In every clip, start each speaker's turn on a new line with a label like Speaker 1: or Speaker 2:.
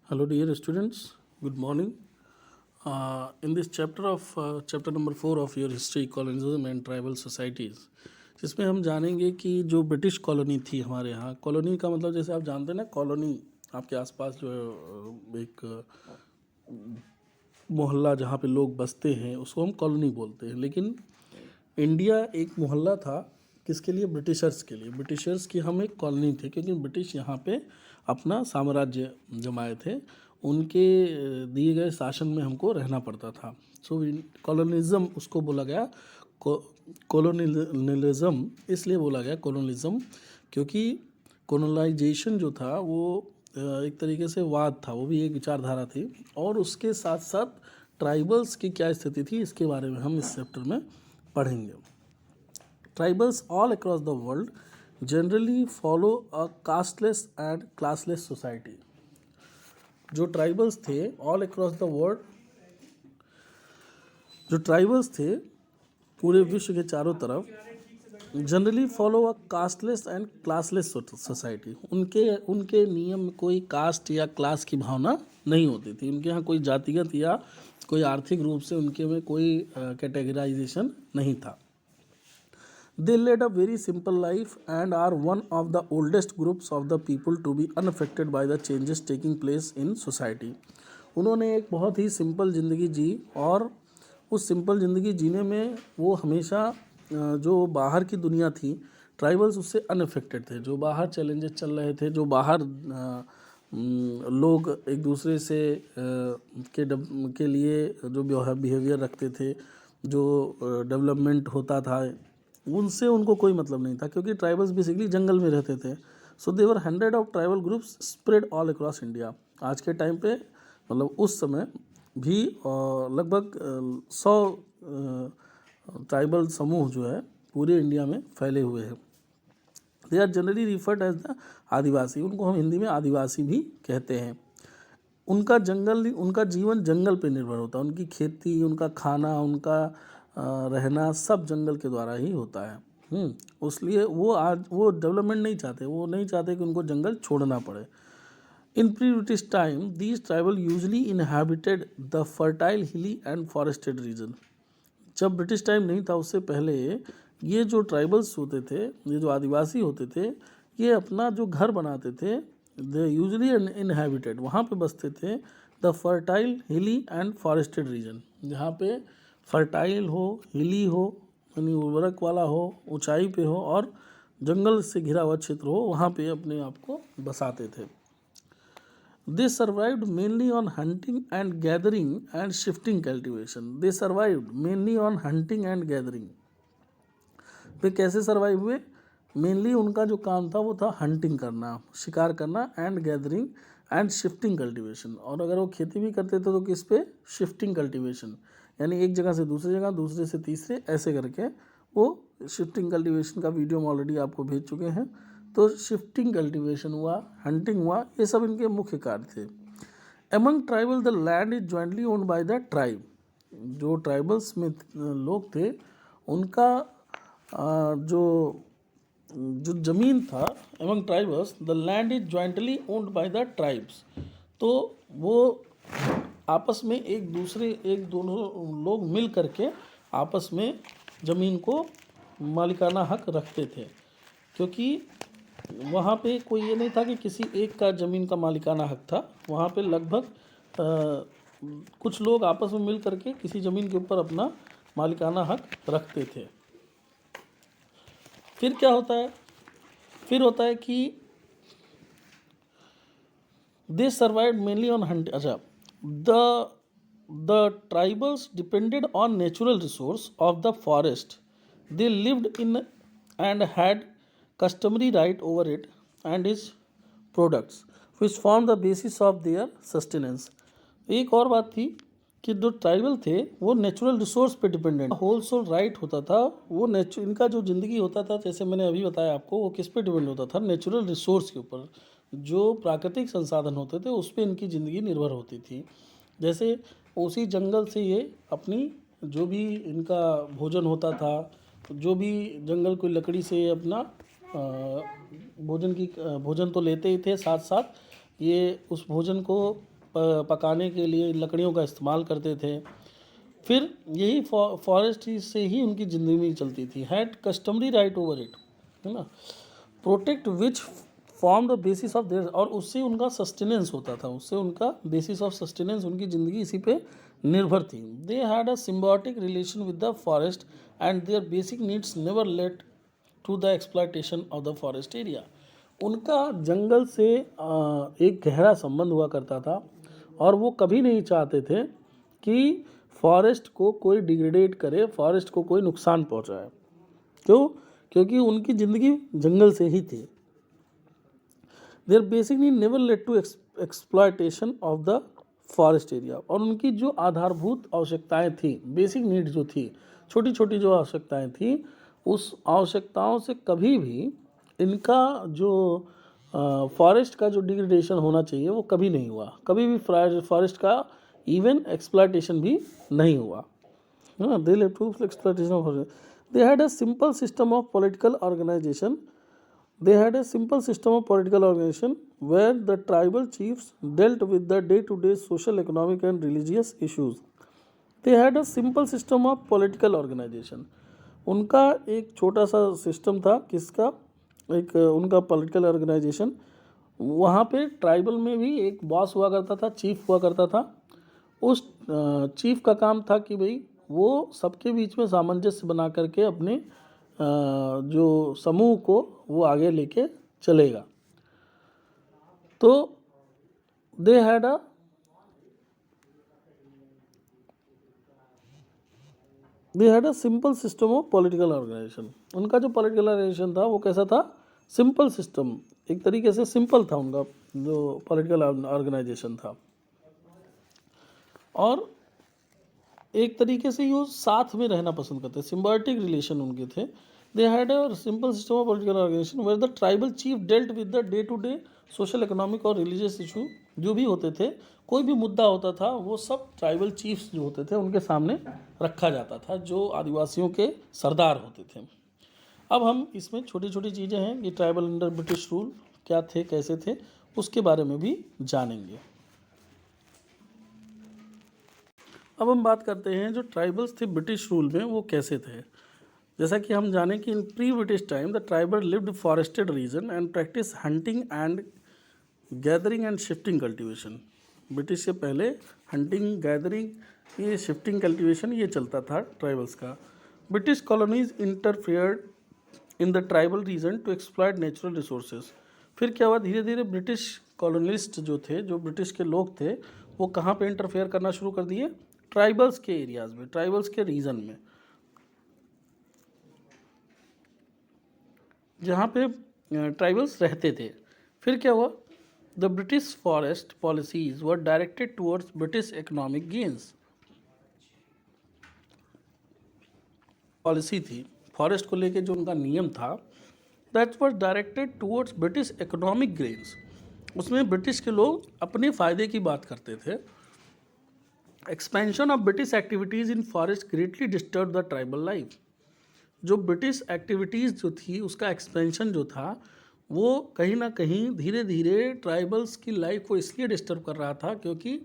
Speaker 1: Hello, dear students. Good morning. In this chapter of chapter number 4 of your history, colonialism and tribal societies, जिसमें हम जानेंगे कि जो British colony थी हमारे यहाँ, कॉलोनी का मतलब जैसे आप जानते हैं ना, कॉलोनी आपके आसपास जो है एक मोहल्ला जहाँ पे लोग बसते हैं उसको हम कॉलोनी बोलते हैं। लेकिन इंडिया एक मोहल्ला था किसके लिए? ब्रिटिशर्स के लिए। ब्रिटिशर्स की हम एक कॉलोनी थे क्योंकि ब्रिटिश यहाँ पे अपना साम्राज्य जमाए थे, उनके दिए गए शासन में हमको रहना पड़ता था। सो कॉलोनिज्म उसको बोला गया। कॉलोनियलिज्म इसलिए बोला गया कॉलोनिज्म क्योंकि कॉलोनाइजेशन जो था वो एक तरीके से वाद था, वो भी एक विचारधारा थी। और उसके साथ साथ ट्राइबल्स की क्या स्थिति थी इसके बारे में हम इस चैप्टर में पढ़ेंगे। Tribals all across the world generally follow a casteless and classless society. जो ट्राइबल्स थे ऑल अक्रॉस द वर्ल्ड, जो ट्राइबल्स थे पूरे विश्व के चारों तरफ generally follow a casteless and classless society. उनके नियम में कोई कास्ट या क्लास की भावना नहीं होती थी। उनके यहाँ कोई जातिगत या कोई आर्थिक रूप से उनके में कोई कैटेगराइजेशन नहीं था। They led a very simple life and are one of the oldest groups of the people to be unaffected by the changes taking place in society. उन्होंने एक बहुत ही सिंपल ज़िंदगी जी और उस सिंपल ज़िंदगी जीने में वो हमेशा जो बाहर की दुनिया थी, ट्राइबल्स उससे अनअफेक्टेड थे। जो बाहर चैलेंजेस चल रहे थे, जो बाहर लोग एक दूसरे से के लिए जो बिहेवियर रखते थे, जो डेवलपमेंट होता था, उनसे उनको कोई मतलब नहीं था क्योंकि ट्राइबल्स बेसिकली जंगल में रहते थे। So there were hundred of tribal groups spread all across India. आज के टाइम पे मतलब उस समय भी लगभग 100 ट्राइबल समूह जो है पूरे इंडिया में फैले हुए हैं। They are generally referred as the Adivasi. उनको हम हिंदी में आदिवासी भी कहते हैं। उनका जीवन जंगल पे निर्भर होता है। उनकी खेती, उनका खाना, उनका रहना सब जंगल के द्वारा ही होता है। इसलिए वो डेवलपमेंट नहीं चाहते। वो नहीं चाहते कि उनको जंगल छोड़ना पड़े। In pre British time these tribal usually inhabited the fertile hilly and forested region. जब ब्रिटिश टाइम नहीं था उससे पहले ये जो ट्राइबल्स होते थे, ये जो आदिवासी होते थे, ये अपना जो घर बनाते थे, दे यूजली इनहैबिटेड, वहाँ पे बसते थे the fertile hilly and forested region. जहाँ पे फर्टाइल हो, हिली हो यानी उर्वरक वाला हो, ऊंचाई पे हो और जंगल से घिरा हुआ क्षेत्र हो, वहाँ पे अपने आप को बसाते थे। They survived mainly on hunting and gathering and shifting cultivation. They survived mainly on hunting and gathering. वे कैसे सर्वाइव हुए? मेनली उनका जो काम था वो था हंटिंग करना, शिकार करना, and gathering and shifting cultivation. और अगर वो खेती भी करते थे तो किस पे? शिफ्टिंग कल्टीवेशन, यानी एक जगह से दूसरी जगह, दूसरे से तीसरे, ऐसे करके वो शिफ्टिंग कल्टीवेशन का वीडियो हम ऑलरेडी आपको भेज चुके हैं। तो शिफ्टिंग कल्टीवेशन हुआ, हंटिंग हुआ, ये सब इनके मुख्य कार्य थे। Among tribal the land is jointly owned by the tribe. जो ट्राइबल्स में लोग थे उनका जो जो ज़मीन था, among tribals the land is jointly owned by the tribes. तो वो आपस में एक दोनों लोग मिल करके आपस में ज़मीन को मालिकाना हक रखते थे, क्योंकि वहाँ पे कोई ये नहीं था कि किसी एक का ज़मीन का मालिकाना हक था। वहाँ पे लगभग कुछ लोग आपस में मिल करके किसी ज़मीन के ऊपर अपना मालिकाना हक रखते थे। फिर क्या होता है? फिर होता है कि they survive mainly on hunt. अच्छा, the tribals depended on natural resource of the forest. They lived in and had customary right over it and its products which form the basis of their sustenance. एक और बात थी कि जो tribal थे वो natural resource पे dependent, whole soul right होता था। वो इनका जो ज़िंदगी होता था, जैसे मैंने अभी बताया आपको, वो किस पे डिपेंड होता था? नेचुरल रिसोर्स के ऊपर। जो प्राकृतिक संसाधन होते थे उस पर इनकी ज़िंदगी निर्भर होती थी। जैसे उसी जंगल से ये अपनी जो भी इनका भोजन होता था, जो भी जंगल की लकड़ी से अपना भोजन तो लेते ही थे, साथ साथ ये उस भोजन को पकाने के लिए लकड़ियों का इस्तेमाल करते थे। फिर यही फॉरेस्ट से ही उनकी ज़िंदगी चलती थी। Had customary right over it, है ना, protect which form the basis of their, और उससे उनका सस्टेनेंस होता था, उससे उनका बेसिस ऑफ सस्टेनेंस, उनकी ज़िंदगी इसी पे निर्भर थी। They had a symbiotic relation with the forest and their basic needs never let to the exploitation of the forest area. उनका जंगल से एक गहरा संबंध हुआ करता था और वो कभी नहीं चाहते थे कि फॉरेस्ट को कोई डिग्रेडेट करे, फॉरेस्ट को कोई नुकसान पहुंचाए। क्यों? क्योंकि उनकी ज़िंदगी जंगल से ही थी। Their basic need never led to exploitation of the forest area, और उनकी जो आधारभूत आवश्यकताएं थी, बेसिक नीड जो थी, छोटी छोटी जो आवश्यकताएं थी, उस आवश्यकताओं से कभी भी इनका जो फॉरेस्ट का जो डिग्रेडेशन होना चाहिए वो कभी नहीं हुआ। कभी भी फॉरेस्ट का इवन एक्सप्लॉयटेशन भी नहीं हुआ। They left to exploitation of forest. They had a simple system of political organization. They had a simple system of political organization where the tribal chiefs dealt with the day-to-day social, economic and religious issues. They had a simple system of political organization. उनका एक छोटा सा system था, किसका? एक उनका political organisation. वहाँ पे ट्राइबल में भी एक बॉस हुआ करता था, चीफ हुआ करता था। उस चीफ का काम था कि भाई वो सबके बीच में सामंजस्य बना करके अपने जो समूह को वो आगे लेके चलेगा। तो they had a simple system of political organization. उनका जो पॉलिटिकल ऑर्गेनाइजेशन था वो कैसा था? सिंपल सिस्टम, एक तरीके से सिंपल था उनका जो पॉलिटिकल ऑर्गेनाइजेशन था, और एक तरीके से ये साथ में रहना पसंद करते, सिम्बायोटिक रिलेशन उनके थे। They had a simple system of political organization where the tribal chief dealt with the day to day social, economic और रिलीजियस इशू। जो भी होते थे, कोई भी मुद्दा होता था, वो सब ट्राइबल चीफ्स जो होते थे उनके सामने रखा जाता था, जो आदिवासियों के सरदार होते थे। अब हम इसमें छोटी छोटी चीज़ें हैं कि ट्राइबल अंडर ब्रिटिश रूल क्या थे, कैसे थे, उसके बारे में भी जानेंगे। अब हम बात करते हैं जो ट्राइबल्स थे ब्रिटिश रूल में वो कैसे थे। जैसा कि हम जानें कि in pre British time the tribal lived forested region and practice hunting and gathering and shifting cultivation. British से पहले हंटिंग, गैदरिंग, ये शिफ्टिंग कल्टीवेशन ये चलता था ट्राइबल्स का। British colonies interfered in the tribal region to exploit natural resources. फिर क्या हुआ? धीरे धीरे ब्रिटिश कॉलोनिस्ट जो थे, जो ब्रिटिश के लोग थे, वो कहाँ पे इंटरफेयर करना शुरू कर दिए? ट्राइबल्स के एरियाज़ में, ट्राइबल्स के रीजन में, जहाँ पे ट्राइबल्स रहते थे। फिर क्या हुआ? The British forest policies were directed towards British economic gains. Policy थी फॉरेस्ट को लेके, जो उनका नियम था, that was directed towards British economic gains. उसमें ब्रिटिश के लोग अपने फ़ायदे की बात करते थे। Expansion of British activities in forest greatly disturb the tribal life. जो ब्रिटिश एक्टिविटीज़ जो थी, उसका एक्सपेंशन जो था, वो कहीं ना कहीं धीरे धीरे ट्राइबल्स की लाइफ को इसलिए डिस्टर्ब कर रहा था क्योंकि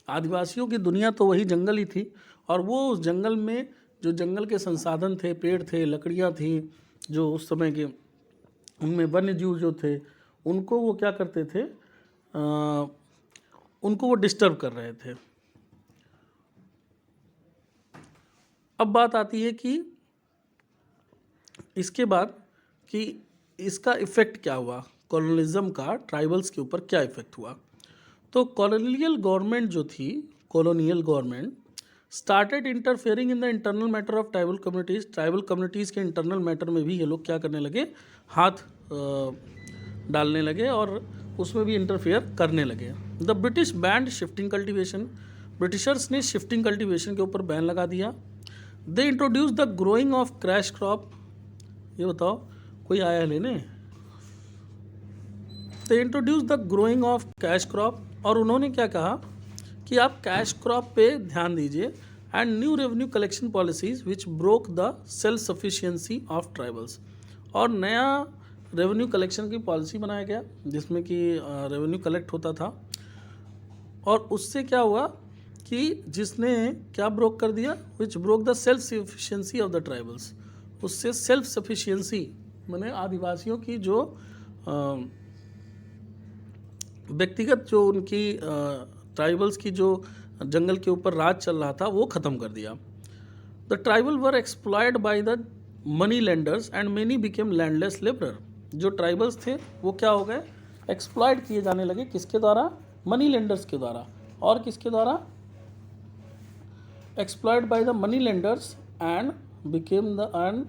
Speaker 1: आदिवासियों की दुनिया तो वही जंगल ही थी, और वो उस जंगल में जो जंगल के संसाधन थे, पेड़ थे, लकड़ियाँ थी, जो उस समय के, उनमें वन्य जीव जो थे, उनको वो क्या करते थे, उनको वो डिस्टर्ब कर रहे थे। अब बात आती है कि इसके बाद कि इसका इफ़ेक्ट क्या हुआ, कॉलोनिज्म का ट्राइबल्स के ऊपर क्या इफ़ेक्ट हुआ। तो कॉलोनियल गवर्नमेंट जो थी, colonial government started interfering in the internal matter of tribal communities. Tribal communities के इंटरनल मैटर में भी ये लोग क्या करने लगे, हाथ डालने लगे और उसमें भी इंटरफेयर करने लगे। The British band shifting cultivation. Britishers ने शिफ्टिंग कल्टीवेशन के ऊपर बैन लगा दिया। They introduce the growing of crash crop. ये बताओ, कोई आया है लेने? They introduce the growing of cash crop, और उन्होंने क्या कहा कि आप कैश क्रॉप पे ध्यान दीजिए। And new revenue collection policies which broke the self sufficiency of tribals. और नया रेवेन्यू कलेक्शन की पॉलिसी बनाया गया जिसमें कि रेवेन्यू कलेक्ट होता था और उससे क्या हुआ कि जिसने क्या ब्रोक कर दिया, which broke the self sufficiency of the tribals, उससे सेल्फ सफिशिएंसी माने आदिवासियों की जो व्यक्तिगत जो उनकी ट्राइबल्स की जो जंगल के ऊपर राज चल रहा था वो ख़त्म कर दिया। The tribal were exploited by the money lenders and many became landless labourer. जो ट्राइबल्स थे वो क्या हो गए, एक्सप्लॉयड किए जाने लगे, किसके द्वारा, मनी लेंडर्स के द्वारा, और किसके द्वारा, exploited by the money lenders and became the end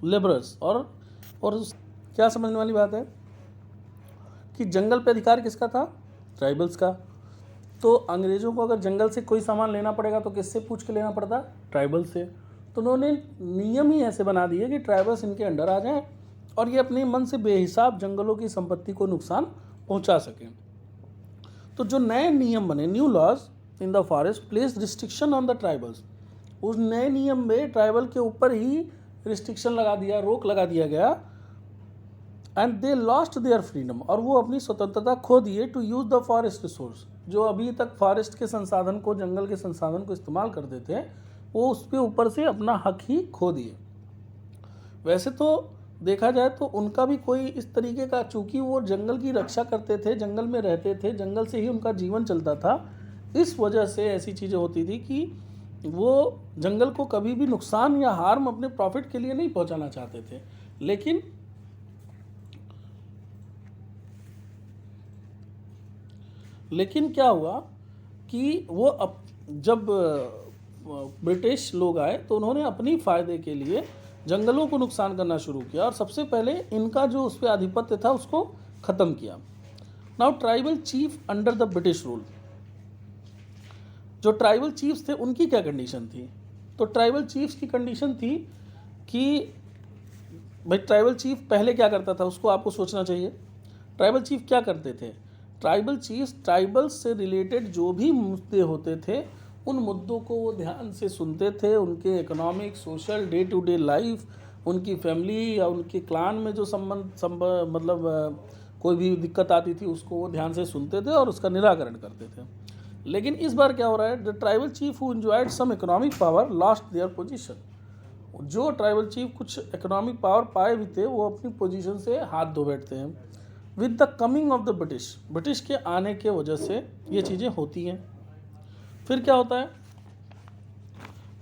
Speaker 1: labourers. और क्या समझने वाली बात है कि जंगल पे अधिकार किसका था, ट्राइबल्स का। तो अंग्रेज़ों को अगर जंगल से कोई सामान लेना पड़ेगा तो किससे पूछ के लेना पड़ता, ट्राइबल से। तो उन्होंने नियम ही ऐसे बना दिए कि ट्राइबल्स इनके अंडर आ जाएं और ये अपने मन से बेहिसाब जंगलों की संपत्ति को नुकसान पहुंचा सकें। तो जो नए नियम बने, new laws in the forest place restriction on the tribals, उस नए नियम में ट्राइबल के ऊपर ही रिस्ट्रिक्शन लगा दिया, रोक लगा दिया गया। And they lost their freedom, और वो अपनी स्वतंत्रता खो दिए to use the forest resource. जो अभी तक फॉरेस्ट के संसाधन को, जंगल के संसाधन को इस्तेमाल करते थे, वो उस पे ऊपर से अपना हक ही खो दिए। वैसे तो देखा जाए तो उनका भी कोई इस तरीके का, चूँकि वो जंगल की रक्षा करते थे, जंगल में रहते थे, जंगल से ही उनका जीवन चलता था, इस वजह से ऐसी चीज़ें होती थी कि वो जंगल को कभी भी नुकसान या हार्म अपने प्रॉफिट के लिए नहीं पहुंचाना चाहते थे। लेकिन क्या हुआ कि वो जब ब्रिटिश लोग आए तो उन्होंने अपनी फ़ायदे के लिए जंगलों को नुकसान करना शुरू किया और सबसे पहले इनका जो उस पर आधिपत्य था उसको ख़त्म किया। Now tribal chief under the British rule, जो ट्राइबल चीफ्स थे उनकी क्या कंडीशन थी, तो ट्राइबल चीफ्स की कंडीशन थी कि भाई ट्राइबल चीफ पहले क्या करता था उसको आपको सोचना चाहिए। ट्राइबल चीफ क्या करते थे, ट्राइबल चीफ्स ट्राइबल्स से रिलेटेड जो भी मुद्दे होते थे उन मुद्दों को वो ध्यान से सुनते थे। उनके economic, social, day to day life, उनकी फैमिली या उनके क्लान में जो मतलब कोई भी दिक्कत आती थी उसको वो ध्यान से सुनते थे और उसका निराकरण करते थे। लेकिन इस बार क्या हो रहा है, the tribal chief who enjoyed some economic power lost their position. जो ट्राइबल चीफ कुछ इकोनॉमिक पावर पाए भी थे वो अपनी पोजीशन से हाथ धो बैठते हैं। With the coming of the British, British के आने के वजह से ये चीज़ें होती हैं। फिर क्या होता है,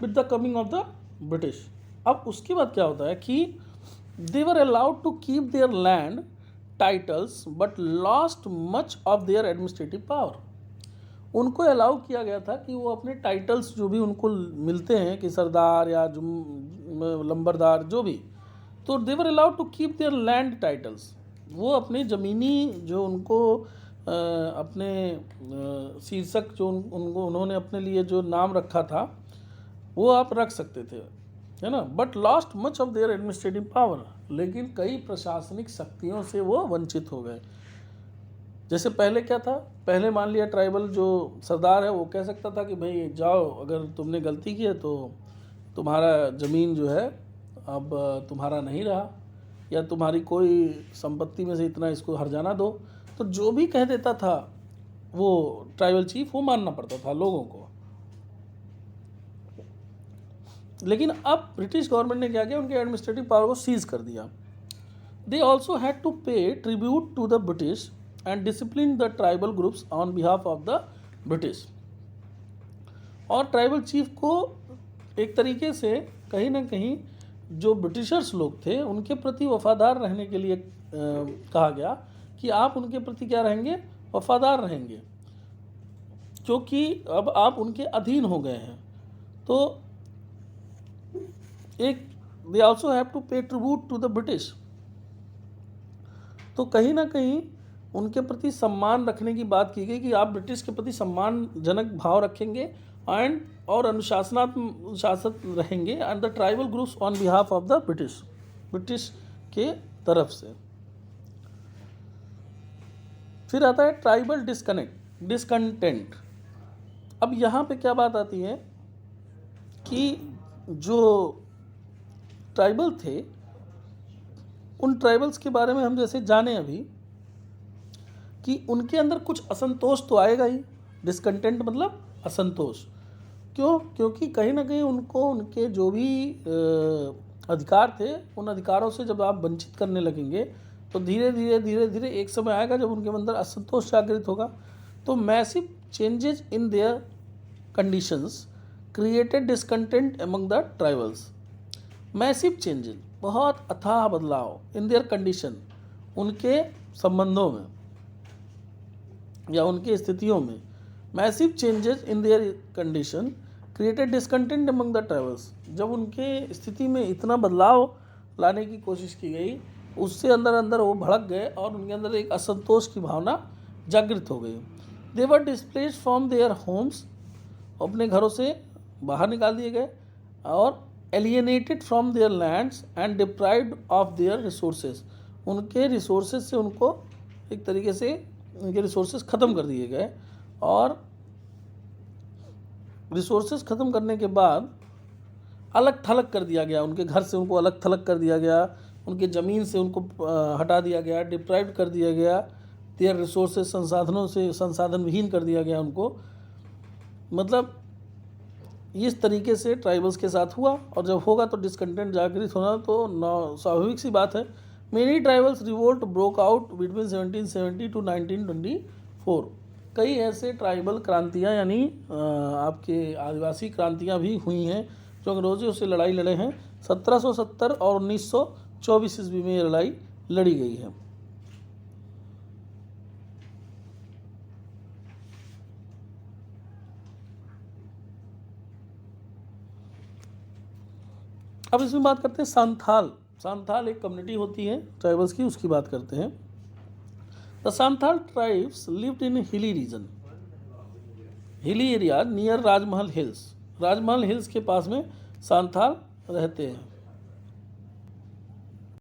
Speaker 1: with the coming of the British, अब उसके बाद क्या होता है कि they were allowed to keep their land titles but lost much of their administrative power. उनको अलाउ किया गया था कि वो अपने टाइटल्स जो भी उनको मिलते हैं कि सरदार या लंबरदार जो भी, तो they were allowed to keep their land titles, वो अपने ज़मीनी जो उनको अपने शीर्षक जो उनको उन्होंने अपने लिए जो नाम रखा था वो आप रख सकते थे, है ना। But lost much of their administrative power, लेकिन कई प्रशासनिक शक्तियों से वो वंचित हो गए। जैसे पहले क्या था, पहले मान लिया ट्राइबल जो सरदार है वो कह सकता था कि भाई जाओ, अगर तुमने गलती की है तो तुम्हारा ज़मीन जो है अब तुम्हारा नहीं रहा, या तुम्हारी कोई संपत्ति में से इतना इसको हर्जाना दो। तो जो भी कह देता था वो ट्राइबल चीफ वो मानना पड़ता था लोगों को। लेकिन अब ब्रिटिश गवर्नमेंट ने क्या किया, उनके एडमिनिस्ट्रेटिव पावर को सीज कर दिया। They also had to pay tribute to the British and discipline the tribal groups on behalf of the British. और ट्राइबल चीफ को एक तरीके से कहीं ना कहीं जो ब्रिटिशर्स लोग थे उनके प्रति वफादार रहने के लिए कहा गया कि आप उनके प्रति क्या रहेंगे, वफादार रहेंगे, क्योंकि अब आप उनके अधीन हो गए हैं। तो एक they also have to pay tribute to the British, तो कहीं ना कहीं उनके प्रति सम्मान रखने की बात की गई कि आप ब्रिटिश के प्रति सम्मानजनक भाव रखेंगे एंड और अनुशासित रहेंगे and the tribal groups on behalf of the British के तरफ से। फिर आता है ट्राइबल डिस्कंटेंट। अब यहाँ पे क्या बात आती है कि जो ट्राइबल थे उन ट्राइबल्स के बारे में हम जैसे जाने अभी कि उनके अंदर कुछ असंतोष तो आएगा ही। डिसकंटेंट मतलब असंतोष। क्यों? क्योंकि कहीं ना कहीं उनको उनके जो भी अधिकार थे, उन अधिकारों से जब आप वंचित करने लगेंगे तो धीरे धीरे एक समय आएगा जब उनके अंदर असंतोष जागृत होगा। तो massive changes in their conditions created discontent among the tribals. Massive changes, बहुत अथाह बदलाव, इन देयर कंडीशन, उनके संबंधों में या उनकी स्थितियों में। Massive changes in their condition created discontent among the tribals. जब उनके स्थिति में इतना बदलाव लाने की कोशिश की गई, उससे अंदर अंदर वो भड़क गए और उनके अंदर एक असंतोष की भावना जागृत हो गई। दे वर डिस्प्लेस्ड फ्रॉम देयर होम्स, अपने घरों से बाहर निकाल दिए गए, और alienated from there lands and deprived of their resources. उनके रिसोर्सेज से उनको एक तरीके से उनके रिसोर्सेज ख़त्म कर दिए गए, और रिसोर्सेज ख़त्म करने के बाद अलग थलग कर दिया गया। उनके घर से उनको अलग थलग कर दिया गया, उनके ज़मीन से उनको हटा दिया गया, डिप्राइव्ड कर दिया गया, देयर रिसोर्सेज, संसाधनों से संसाधन विहीन कर दिया गया उनको। मतलब इस तरीके से ट्राइबल्स के साथ हुआ, और जब होगा तो डिसकंटेंट जागृत होना तो स्वाभाविक सी बात है। Many tribals revolt broke out between 1770 to 1924। कई ऐसे ट्राइबल क्रांतियाँ यानी आपके आदिवासी क्रांतियाँ भी हुई हैं जो अंग्रेज़ों से लड़ाई लड़े हैं। 1770 और 1924 ईस्वी में ये लड़ाई लड़ी गई है। अब इसमें बात करते हैं सांथाल। सांथाल एक कम्युनिटी होती है ट्राइबल्स की, उसकी बात करते हैं। The Santhal tribes lived in hilly region, hilly area near Rajmahal hills. Rajmahal hills के पास में सांथाल रहते हैं।